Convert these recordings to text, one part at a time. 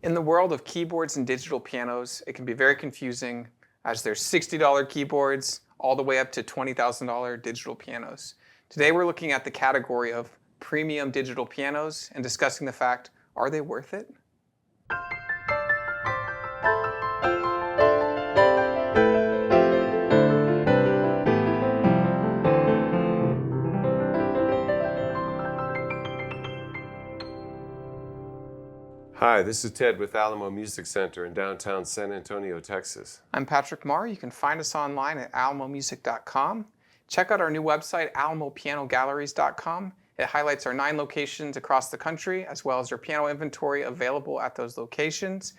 In the world of keyboards and digital pianos, it can be very confusing as there's $60 keyboards all the way up to $20,000 digital pianos. Today we're looking at the category of premium digital pianos and discussing the fact, are they worth it? Hi, this is Ted with Alamo Music Center in downtown San Antonio, Texas. I'm Patrick Marr. You can find us online at alamomusic.com. Check out our new website, alamopianogalleries.com. It highlights our 9 locations across the country, as well as our piano inventory available at those locations.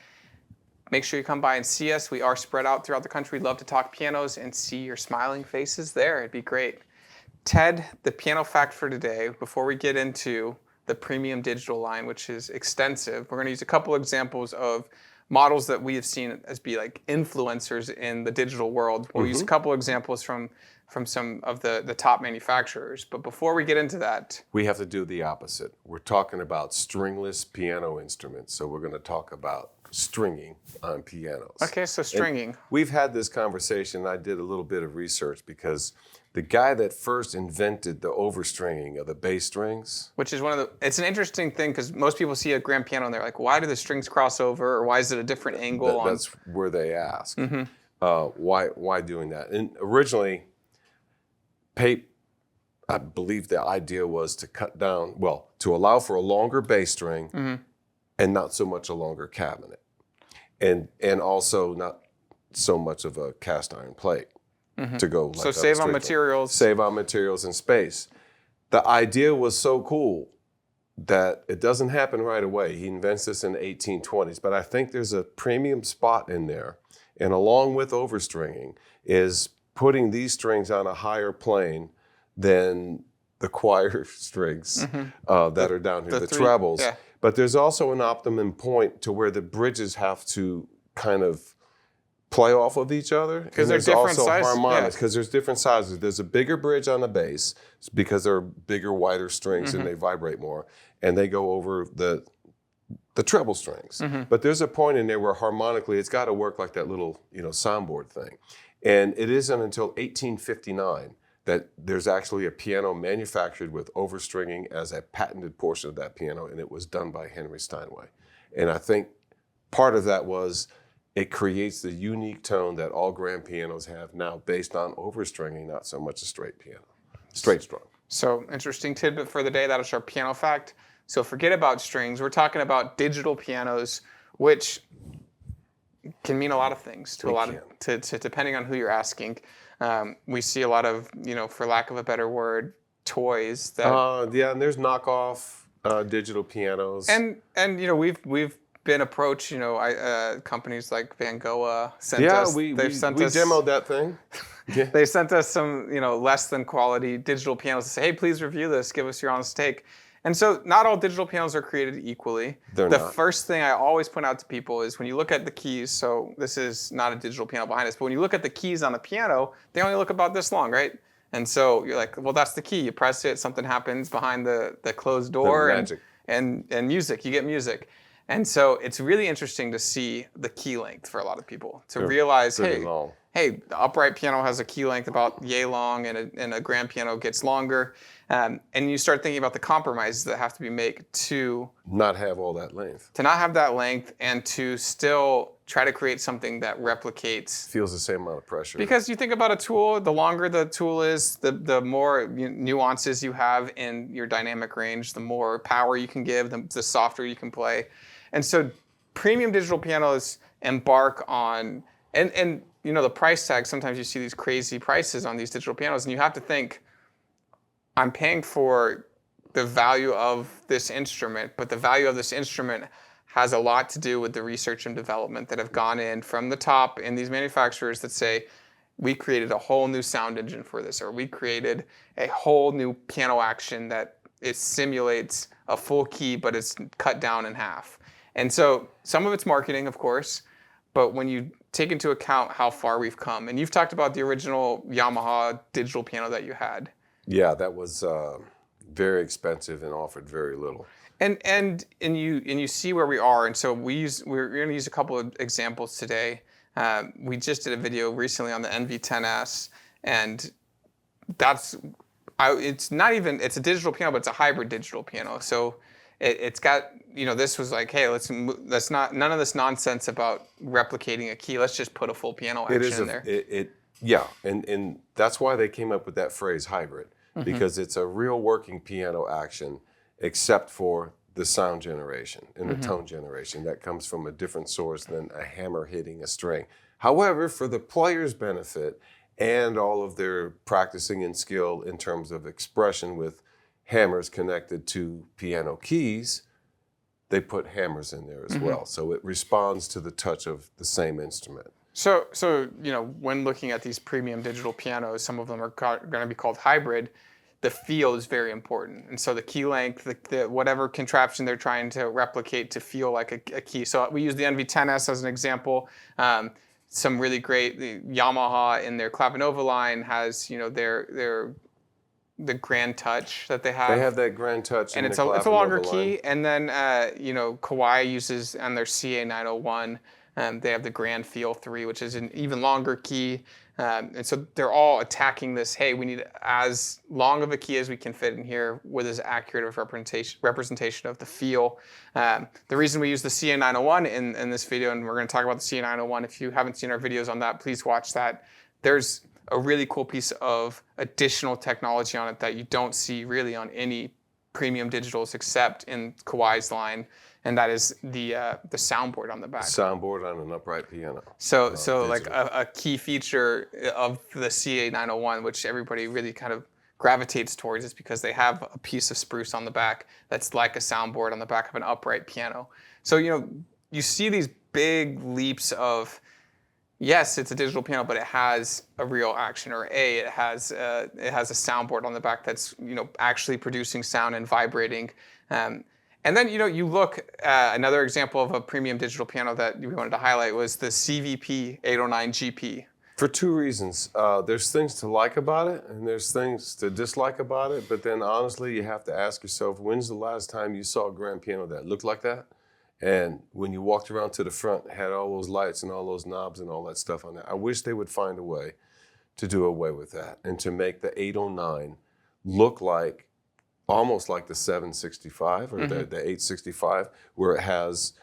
Make sure you come by and see us. We are spread out throughout the country. We'd love to talk pianos and see your smiling faces there. It'd be great. Ted, the piano fact for today, before we get into the premium digital line, which is extensive, we're going to use a couple examples of models that we have seen as be like influencers in the digital world. We'll use a couple examples from some of the top manufacturers. But before we get into that, we have to do the opposite. We're talking about stringless piano instruments, so we're going to talk about stringing on pianos. Okay, so stringing. And we've had this conversation. I did a little bit of research because the guy that first invented the overstringing of the bass strings, which is it's an interesting thing because most people see a grand piano and they're like, why do the strings cross over, or why is it a different angle? That's where they ask. Why doing that? And originally, I believe the idea was to cut down, to allow for a longer bass string and not so much a longer cabinet. And also not so much of a cast iron plate. To go like so save on materials. Save on materials and space. The idea was so cool that it doesn't happen right away. He invents this in the 1820s, but I think there's a premium spot in there. And along with overstringing is putting these strings on a higher plane than the choir strings that are down here, the trebles. Yeah. But there's also an optimum point to where the bridges have to kind of play off of each other. Because there's different sizes. Harmonics, because there's different sizes. There's a bigger bridge on the bass because they're bigger, wider strings and they vibrate more, and they go over the treble strings. But there's a point in there where harmonically it's got to work like that little soundboard thing. And it isn't until 1859 that there's actually a piano manufactured with overstringing as a patented portion of that piano, and it was done by Henry Steinway. And I think part of that was it creates the unique tone that all grand pianos have now based on overstringing, not so much a straight piano, straight strum. So interesting tidbit for the day. That is our piano fact. So forget about strings. We're talking about digital pianos, which can mean a lot of things to depending on who you're asking. We see a lot of, for lack of a better word, toys that. And there's knockoff digital pianos. And we've been approached, companies like Van Gogh sent us. We demoed that thing. Yeah. They sent us some, less than quality digital pianos to say, hey, please review this, give us your honest take. And so not all digital pianos are created equally. They're not. First thing I always point out to people is when you look at the keys, so this is not a digital piano behind us, but when you look at the keys on a piano, they only look about this long, right? And so you're like, well, that's the key. You press it, something happens behind the closed door, and music, you get music. And so it's really interesting to see the key length for a lot of people, to realize, hey, the upright piano has a key length about yay long, and a grand piano gets longer. And you start thinking about the compromises that have to be made to not have all that length. To not have that length and to still try to create something that replicates. Feels the same amount of pressure. Because you think about a tool, the longer the tool is, the more nuances you have in your dynamic range, the more power you can give, the softer you can play. And so premium digital pianos embark on, and the price tag, sometimes you see these crazy prices on these digital pianos, and you have to think, I'm paying for the value of this instrument, but the value of this instrument has a lot to do with the research and development that have gone in from the top in these manufacturers that say, we created a whole new sound engine for this, or we created a whole new piano action that it simulates a full key, but it's cut down in half. And so some of it's marketing, of course, but when you take into account how far we've come, and you've talked about the original Yamaha digital piano that you had. Yeah, that was very expensive and offered very little. And you see where we are, and so we're going to use a couple of examples today. We just did a video recently on the NV10S, and it's not even, it's a digital piano, but it's a hybrid digital piano. So it's got, this was like, hey, let's not, none of this nonsense about replicating a key. Let's just put a full piano action in there. Yeah, and that's why they came up with that phrase hybrid, because it's a real working piano action, except for the sound generation and the tone generation that comes from a different source than a hammer hitting a string. However, for the player's benefit and all of their practicing and skill in terms of expression with hammers connected to piano keys, they put hammers in there as well. So it responds to the touch of the same instrument. So when looking at these premium digital pianos, some of them are going to be called hybrid. The feel is very important, and so the key length, the whatever contraption they're trying to replicate to feel like a key. So we use the NV10S as an example. Some really great, Yamaha in their Clavinova line has the Grand Touch that they have. They have that Grand Touch, and it's a longer key. And then Kawai uses on their CA901. They have the Grand Feel 3, which is an even longer key. And so they're all attacking this, hey, we need as long of a key as we can fit in here with as accurate of representation of the feel. The reason we use the CA901 in this video, and we're going to talk about the CA901, if you haven't seen our videos on that, please watch that. There's a really cool piece of additional technology on it that you don't see really on any premium digitals except in Kawai's line. And that is the soundboard on the back. Soundboard on an upright piano. So like a key feature of the CA901, which everybody really kind of gravitates towards, is because they have a piece of spruce on the back that's like a soundboard on the back of an upright piano. So you see these big leaps of, yes, it's a digital piano, but it has a real action, or it has a soundboard on the back that's actually producing sound and vibrating. And then, you look, another example of a premium digital piano that we wanted to highlight was the CVP 809 GP. For two reasons. There's things to like about it, and there's things to dislike about it. But then, honestly, you have to ask yourself, when's the last time you saw a grand piano that looked like that? And when you walked around to the front, it had all those lights and all those knobs and all that stuff on it. I wish they would find a way to do away with that and to make the 809 look like almost like the 765 or the 865, where it has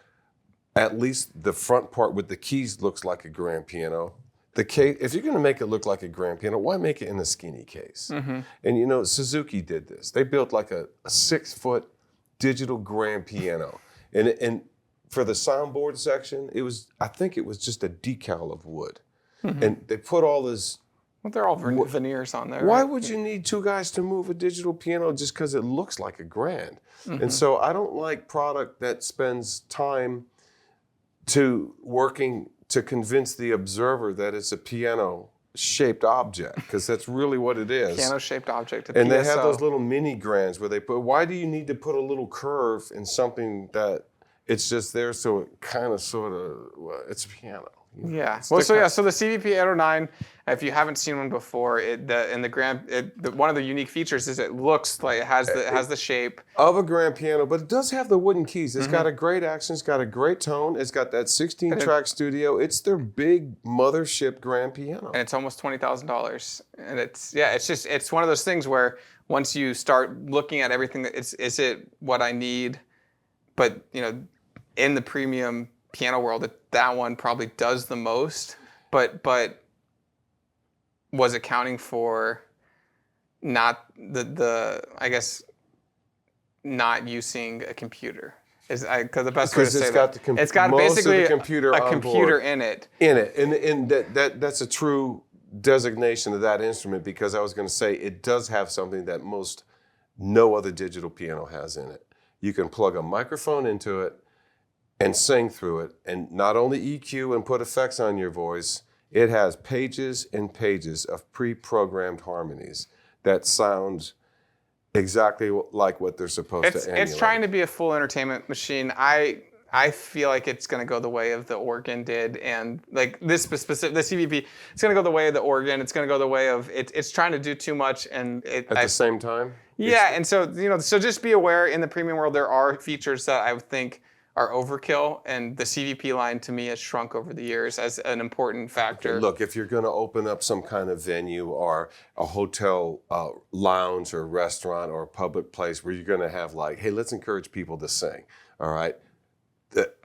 at least the front part with the keys looks like a grand piano. The case, if you're going to make it look like a grand piano, why make it in a skinny case? And Suzuki did this. They built like a 6-foot digital grand piano, and for the soundboard section, I think it was just a decal of wood, and they put all this. Well, they're all veneers on there. Why right? would you need two guys to move a digital piano just because it looks like a grand? And so I don't like product that spends time working to convince the observer that it's a piano-shaped object, because that's really what it is. Piano-shaped object. And they have those little mini grands where they put, why do you need to put a little curve in something that it's just there so it kind of sort of, well, it's a piano. Yeah. Well, so the CVP 809, if you haven't seen one before, one of the unique features is it looks like it has the shape of a grand piano, but it does have the wooden keys. It's got a great action. It's got a great tone. It's got that 16-track studio. It's their big mothership grand piano, and it's almost $20,000. And it's one of those things where once you start looking at everything, is it what I need? But in the premium piano world, that one probably does the most, but was accounting for not not using a computer. Because the best way to say that, it's got basically a computer in it. And that's a true designation of that instrument, because I was going to say it does have something that no other digital piano has in it. You can plug a microphone into it and sing through it, and not only EQ and put effects on your voice, it has pages and pages of pre-programmed harmonies that sound exactly like what they're supposed to emulate. It's trying to be a full entertainment machine. I I feel like it's going to go the way of the organ did, and like this specific the CVP, it's going to go the way of the organ. It's going to go the way of it's trying to do too much, and At the same time? yeah, and so so just be aware in the premium world there are features that I would think are overkill, and the CVP line to me has shrunk over the years as an important factor. Okay, look, if you're going to open up some kind of venue or a hotel lounge or restaurant or a public place where you're going to have like, hey, let's encourage people to sing, all right?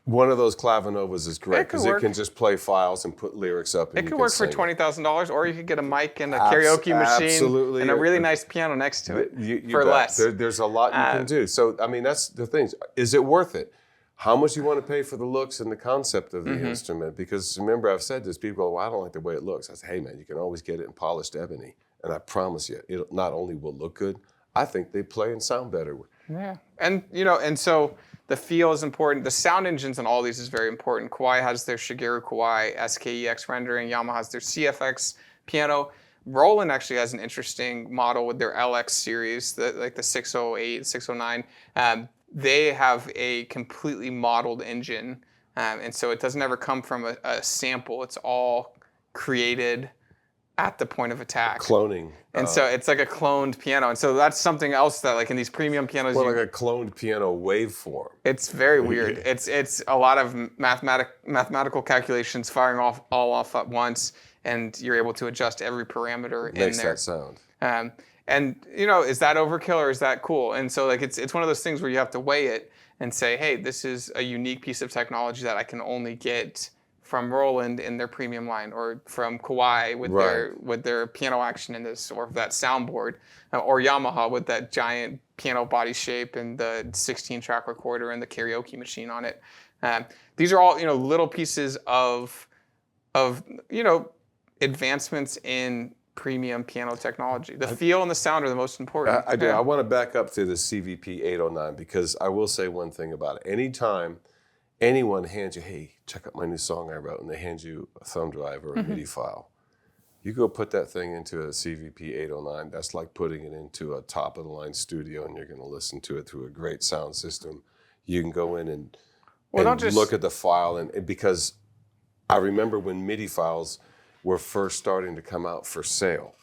One of those clavinovas is great because it can just play files and put lyrics up. And it could work for $20,000, or you could get a mic and a karaoke machine and a really nice piano next to it for less. There's a lot you can do. So, I mean, that's the thing. Is it worth it? How much you want to pay for the looks and the concept of the instrument? Because remember, I've said this, people go, well, I don't like the way it looks. I say, hey, man, you can always get it in polished ebony. And I promise you, it not only will look good, I think they play and sound better. Yeah, and and so the feel is important. The sound engines on all these is very important. Kawai has their Shigeru Kawai SKEX rendering. Yamaha has their CFX piano. Roland actually has an interesting model with their LX series, like the 608, 609. They have a completely modeled engine, and so it doesn't ever come from a sample. It's all created at the point of attack. Cloning. And so it's like a cloned piano. And so that's something else that like in these premium pianos. Well, like a cloned piano waveform. It's very weird. It's a lot of mathematical calculations firing all off at once, and you're able to adjust every parameter in there. Makes that sound. And is that overkill or is that cool? And so like it's one of those things where you have to weigh it and say, hey, this is a unique piece of technology that I can only get from Roland in their premium line, or from Kawai with their piano action in this, or that soundboard, or Yamaha with that giant piano body shape and the 16-track recorder and the karaoke machine on it. These are all little pieces of advancements in premium piano technology. The feel and the sound are the most important. I do. I want to back up to the CVP 809 because I will say one thing about it. Anytime anyone hands you, hey, check out my new song I wrote, and they hand you a thumb drive or a MIDI file, you go put that thing into a CVP 809, that's like putting it into a top-of-the-line studio, and you're going to listen to it through a great sound system. You can go in and look at the file, and because I remember when MIDI files were first starting to come out for sale,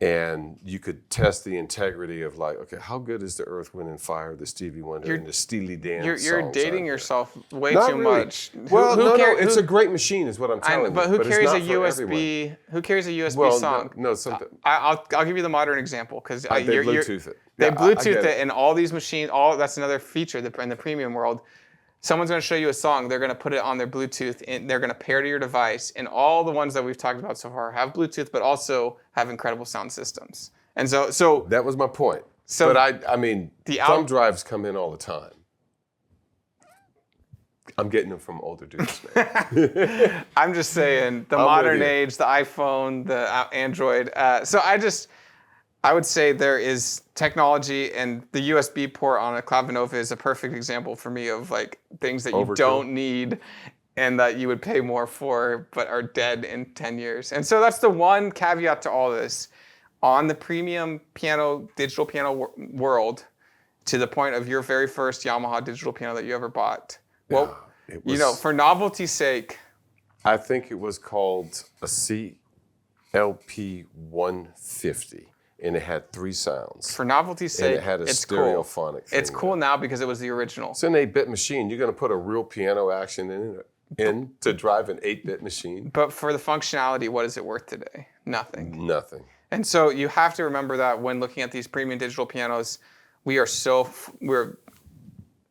and you could test the integrity of like, okay, how good is the Earth, Wind, and Fire, the Stevie Wonder, and the Steely Dan songs? You're dating yourself way Not too really. much. Well, it's a great machine, is what I'm telling you. But who carries a USB? USB? Who carries a USB song? No, something. I'll give you the modern example because They Bluetooth it. They Bluetooth it, and all these machines. That's another feature in the premium world. Someone's going to show you a song. They're going to put it on their Bluetooth, and they're going to pair to your device. And all the ones that we've talked about so far have Bluetooth, but also have incredible sound systems. And so that was my point. So, but I mean, thumb drives come in all the time. I'm getting them from older dudes, man. I'm just saying, the modern age, the iPhone, the Android. So I would say there is technology, and the USB port on a Clavinova is a perfect example for me of like things that you don't need and that you would pay more for, but are dead in 10 years. And so that's the one caveat to all this. On the premium piano, digital piano world, to the point of your very first Yamaha digital piano that you ever bought. Well, for novelty's sake. I think it was called a CLP 150. And it had 3 sounds. For novelty's sake, and it had a stereophonic thing. It's cool now because it was the original. It's an 8-bit machine. You're going to put a real piano action in to drive an 8-bit machine. But for the functionality, what is it worth today? Nothing. Nothing. And so you have to remember that when looking at these premium digital pianos, we're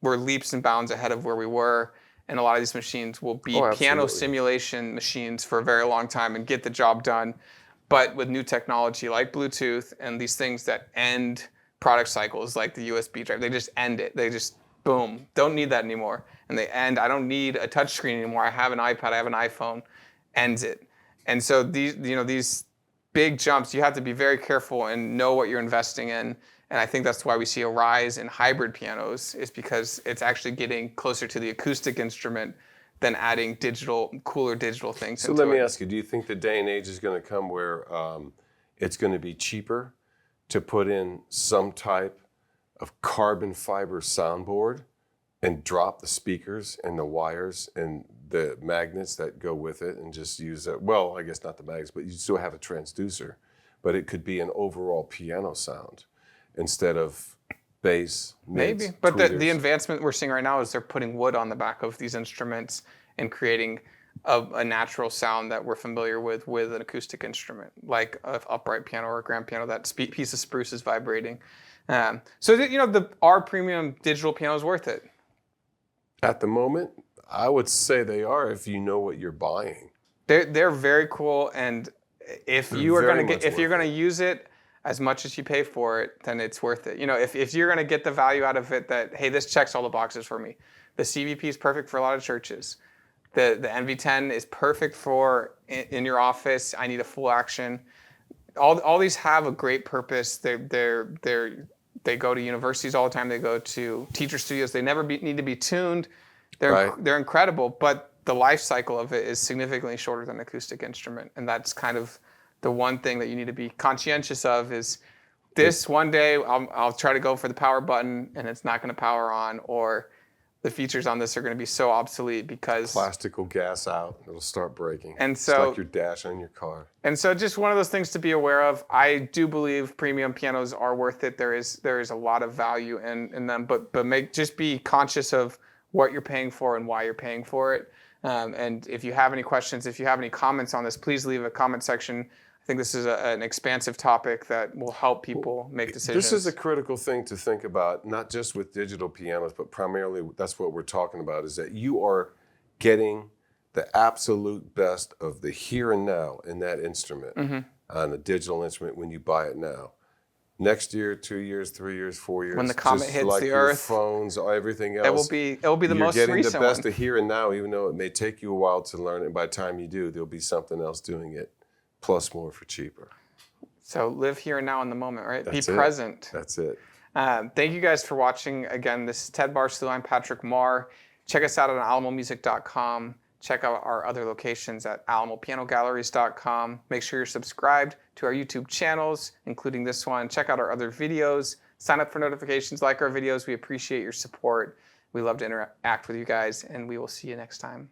leaps and bounds ahead of where we were. And a lot of these machines will be piano simulation machines for a very long time and get the job done. But with new technology like Bluetooth and these things that end product cycles like the USB drive, they just end it. They just, boom, don't need that anymore. And they end, I don't need a touchscreen anymore. I have an iPad, I have an iPhone, ends it. And so these big jumps, you have to be very careful and know what you're investing in. And I think that's why we see a rise in hybrid pianos, is because it's actually getting closer to the acoustic instrument than adding cooler digital things into it. So let me ask you, do you think the day and age is going to come where it's going to be cheaper to put in some type of carbon fiber soundboard and drop the speakers and the wires and the magnets that go with it and just use it. Well, I guess not the magnets, but you still have a transducer. But it could be an overall piano sound instead of bass, mids, Maybe. But the tweeters. advancement we're seeing right now is they're putting wood on the back of these instruments and creating a natural sound that we're familiar with an acoustic instrument, like an upright piano or a grand piano. That piece of spruce is vibrating. Our premium digital piano is worth it. At the moment, I would say they are if you know what you're buying. They're very cool, and if They're you are very going to much if you're worth going to use it as much as you pay for it, then it's worth it. If you're going to get the value out of it, that hey, this checks all the boxes for me. The CVP is perfect for a lot of churches. The NV10 is perfect for in your office. I need a full action. All these have a great purpose. They go to universities all the time. They go to teacher studios. They never need to be tuned. They're incredible, but the life cycle of it is significantly shorter than an acoustic instrument, and that's kind of the one thing that you need to be conscientious of. Is this one day I'll try to go for the power button and it's not going to power on, or the features on this are going to be so obsolete because Plastic will gas out, it'll start breaking. And it's so- like your dash on your car. And so just one of those things to be aware of. I do believe premium pianos are worth it. There is a lot of value in them, but just be conscious of what you're paying for and why you're paying for it. And if you have any questions, if you have any comments on this, please leave a comment section. I think this is an expansive topic that will help people make decisions. This is a critical thing to think about, not just with digital pianos, but primarily that's what we're talking about, is that you are getting the absolute best of the here and now in that instrument, on a digital instrument when you buy it now. Next year, 2 years, 3 years, 4 years, When the comet just hits like the your Earth, phones, everything else. it will be the most You're getting recent the best one. of here and now, even though it may take you a while to learn it. And by the time you do, there'll be something else doing it, plus more for cheaper. So live here and now in the moment, right? That's be it. present. That's it. Thank you guys for watching. Again, this is Ted Barstow. I'm Patrick Marr. Check us out on alamomusic.com. Check out our other locations at alamopianogalleries.com. Make sure you're subscribed to our YouTube channels, including this one. Check out our other videos. Sign up for notifications, like our videos. We appreciate your support. We love to interact with you guys, and we will see you next time.